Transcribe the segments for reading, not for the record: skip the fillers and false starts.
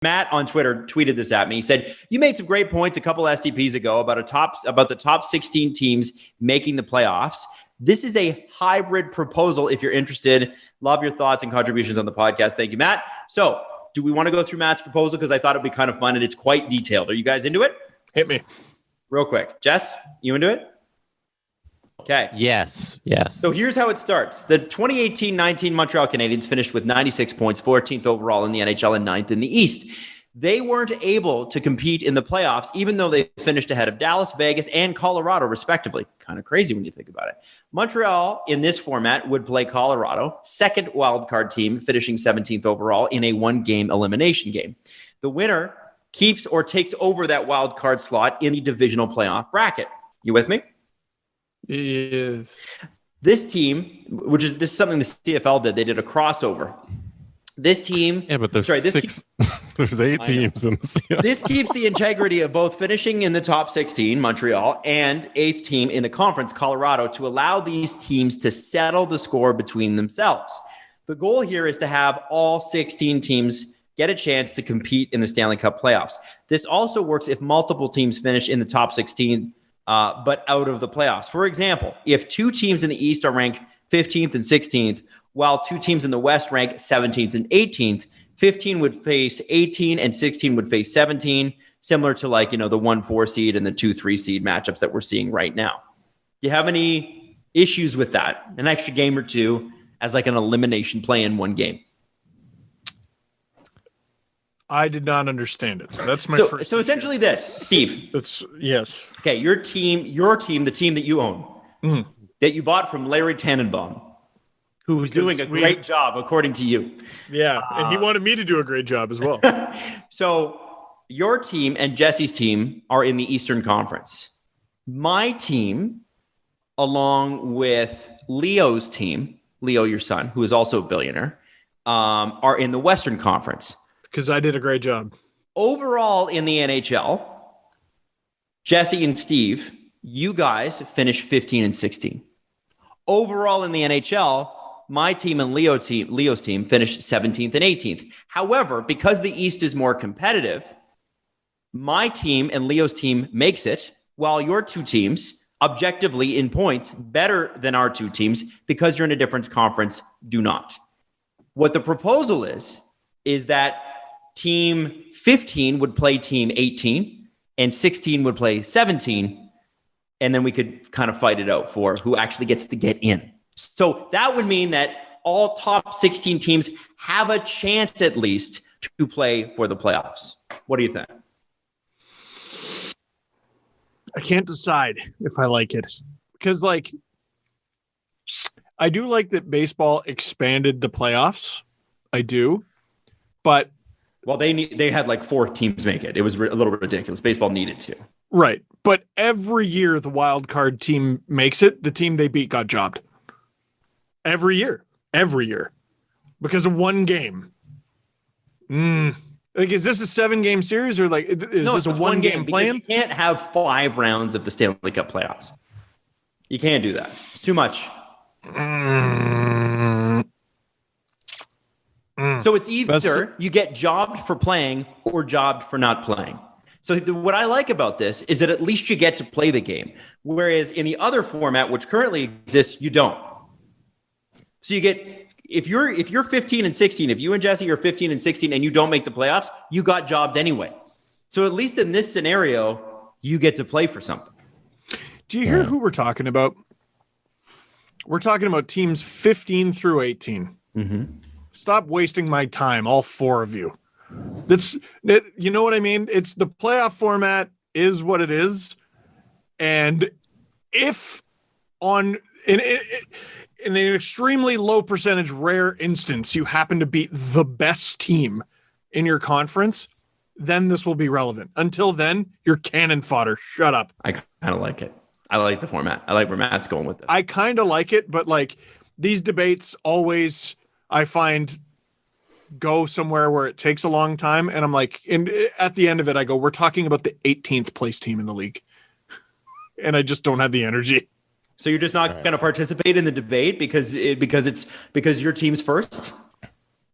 Matt on Twitter tweeted this at me. He said, "You made some great points a couple STPs ago about the top 16 teams making the playoffs. This is a hybrid proposal if you're interested. Love your thoughts and contributions on the podcast." Thank you, Matt. So do we want to go through Matt's proposal? Because I thought it'd be kind of fun and it's quite detailed. Are you guys into it? Hit me. Real quick. Jess, you into it? Okay. Yes. So here's how it starts. The 2018-19 Montreal Canadiens finished with 96 points, 14th overall in the NHL and 9th in the East. They weren't able to compete in the playoffs, even though they finished ahead of Dallas, Vegas, and Colorado, respectively. Kind of crazy when you think about it. Montreal, in this format, would play Colorado, second wildcard team, finishing 17th overall in a one-game elimination game. The winner keeps or takes over that wildcard slot in the divisional playoff bracket. You with me? Yes. This team, this is something the CFL did. They did a crossover. This team, yeah, but there's there's 8 teams in the CFL. This keeps the integrity of both finishing in the top 16, Montreal, and 8th team in the conference, Colorado, to allow these teams to settle the score between themselves. The goal here is to have all 16 teams get a chance to compete in the Stanley Cup playoffs. This also works if multiple teams finish in the top 16, but out of the playoffs. For example, if 2 teams in the East are ranked 15th and 16th, while 2 teams in the West rank 17th and 18th, 15 would face 18 and 16 would face 17, similar to the 1-4 seed and the 2-3 seed matchups that we're seeing right now. Do you have any issues with that? An extra game or two as an elimination play in one game? I did not understand it. That's my first. So essentially this, Steve. Yes. Okay, your team, the team that you own, that you bought from Larry Tannenbaum, who was doing a great job, according to you. Yeah, and he wanted me to do a great job as well. So your team and Jesse's team are in the Eastern Conference. My team, along with Leo's team, Leo, your son, who is also a billionaire, are in the Western Conference. Because I did a great job. Overall in the NHL, Jesse and Steve, you guys finished 15 and 16. Overall in the NHL, my team and Leo's team finished 17th and 18th. However, because the East is more competitive, my team and Leo's team makes it, while your 2 teams, objectively in points, better than our 2 teams, because you're in a different conference, do not. What the proposal is that Team 15 would play Team 18 and 16 would play 17, and then we could kind of fight it out for who actually gets to get in. So that would mean that all top 16 teams have a chance at least to play for the playoffs. What do you think? I can't decide if I like it because I do like that baseball expanded the playoffs. I do, but well, they had 4 teams make it. It was a little ridiculous. Baseball needed to. Right. But every year the wild card team makes it, the team they beat got jobbed. Every year. Because of one game. Is this a 7-game series or is this a one game plan? You can't have 5 rounds of the Stanley Cup playoffs. You can't do that. It's too much. So it's either you get jobbed for playing or jobbed for not playing. So what I like about this is that at least you get to play the game. Whereas in the other format, which currently exists, you don't. So you get, if you're 15 and 16, if you and Jesse are 15 and 16 and you don't make the playoffs, you got jobbed anyway. So at least in this scenario, you get to play for something. Do you hear who we're talking about? We're talking about teams 15 through 18. Mm-hmm. Stop wasting my time, all 4 of you. You know what I mean? It's the playoff format is what it is. And if in an extremely low percentage, rare instance, you happen to beat the best team in your conference, then this will be relevant. Until then, you're cannon fodder. Shut up. I kind of like it. I like the format. I like where Matt's going with this. I kind of like it, but these debates always, I find, go somewhere where it takes a long time. And I'm at the end of it, I go, we're talking about the 18th place team in the league. And I just don't have the energy. So you're just not going to participate in the debate because your team's first?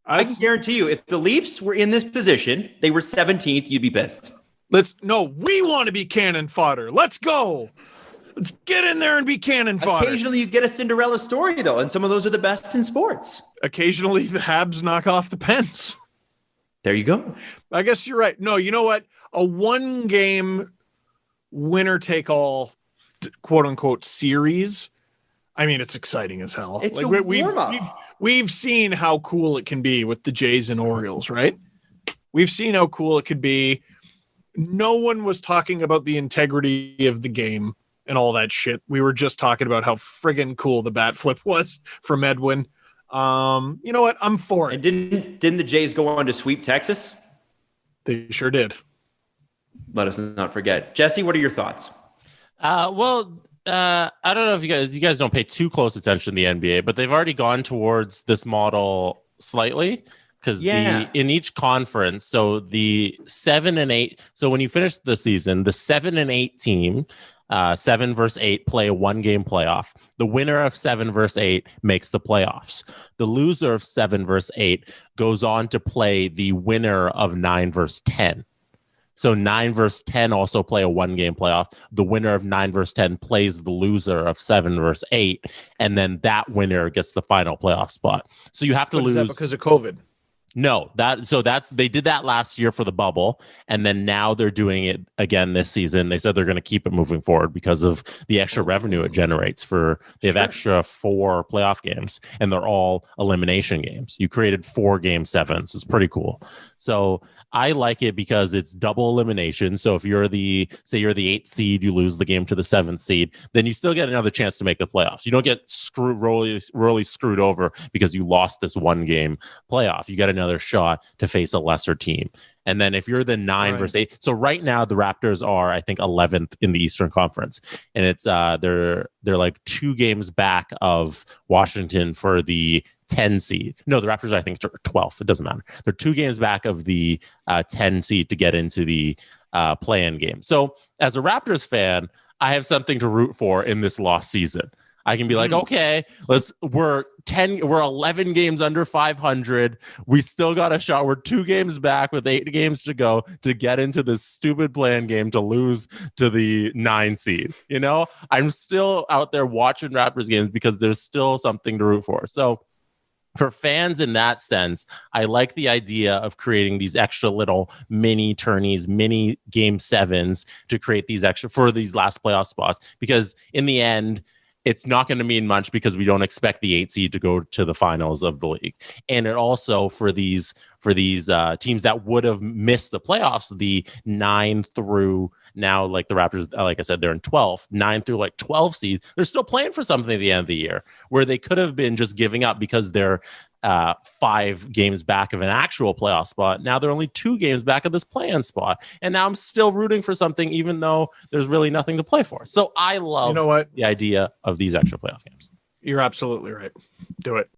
I can guarantee you, if the Leafs were in this position, they were 17th, you'd be pissed. We want to be cannon fodder. Let's go. Let's get in there and be cannon fodder. Occasionally you get a Cinderella story, though, and some of those are the best in sports. Occasionally the Habs knock off the Pens. There you go. I guess you're right. No, you know what? A one-game winner-take-all, quote-unquote, series. I mean, it's exciting as hell. It's like we've seen how cool it can be with the Jays and Orioles, right? We've seen how cool it could be. No one was talking about the integrity of the game and all that shit. We were just talking about how friggin' cool the bat flip was from Edwin. You know what? I'm for it. And didn't the Jays go on to sweep Texas? They sure did. Let us not forget. Jesse, what are your thoughts? I don't know if you guys don't pay too close attention to the NBA, but they've already gone towards this model slightly because in each conference, so the 7 and 8. So when you finish the season, the 7 and 8 team, 7 versus 8 play a 1-game playoff. The winner of 7 versus 8 makes the playoffs. The loser of 7 versus 8 goes on to play the winner of 9 versus 10. So 9 versus 10 also play a 1-game playoff. The winner of 9 versus 10 plays the loser of 7 versus 8, and then that winner gets the final playoff spot. So you have to lose. Is that because of COVID? No, they did that last year for the bubble, and then now they're doing it again this season. They said they're going to keep it moving forward because of the extra revenue it generates. They have extra 4 playoff games, and they're all elimination games. You created 4 game 7s. It's pretty cool. So I like it because it's double elimination. So if you're the 8th seed, you lose the game to the 7th seed, then you still get another chance to make the playoffs. You don't get royally screwed over because you lost this 1-game playoff. You get another shot to face a lesser team. And then if you're the 9 versus 8, so right now the Raptors are, I think, 11th in the Eastern Conference, and it's they're like 2 games back of Washington for the 10 seed. No, the Raptors, I think, are 12th. It doesn't matter. They're 2 games back of the 10 seed to get into the play-in game. So as a Raptors fan, I have something to root for in this lost season. I can be like, okay, we're 11 games under 500. We still got a shot. We're 2 games back with 8 games to go to get into this stupid play-in game to lose to the 9 seed. You know, I'm still out there watching Raptors games because there's still something to root for. So for fans in that sense, I like the idea of creating these extra little mini tourneys, mini game 7s to create these extra for these last playoff spots, because in the end, it's not going to mean much because we don't expect the 8 seed to go to the finals of the league. And it also for these teams that would have missed the playoffs, the 9 through now, like the Raptors, like I said, they're in 12th, 9 through like 12 seeds. They're still playing for something at the end of the year where they could have been just giving up because they're 5 games back of an actual playoff spot. Now they're only 2 games back of this play-in spot. And now I'm still rooting for something, even though there's really nothing to play for. So I love the idea of these extra playoff games. You're absolutely right. Do it.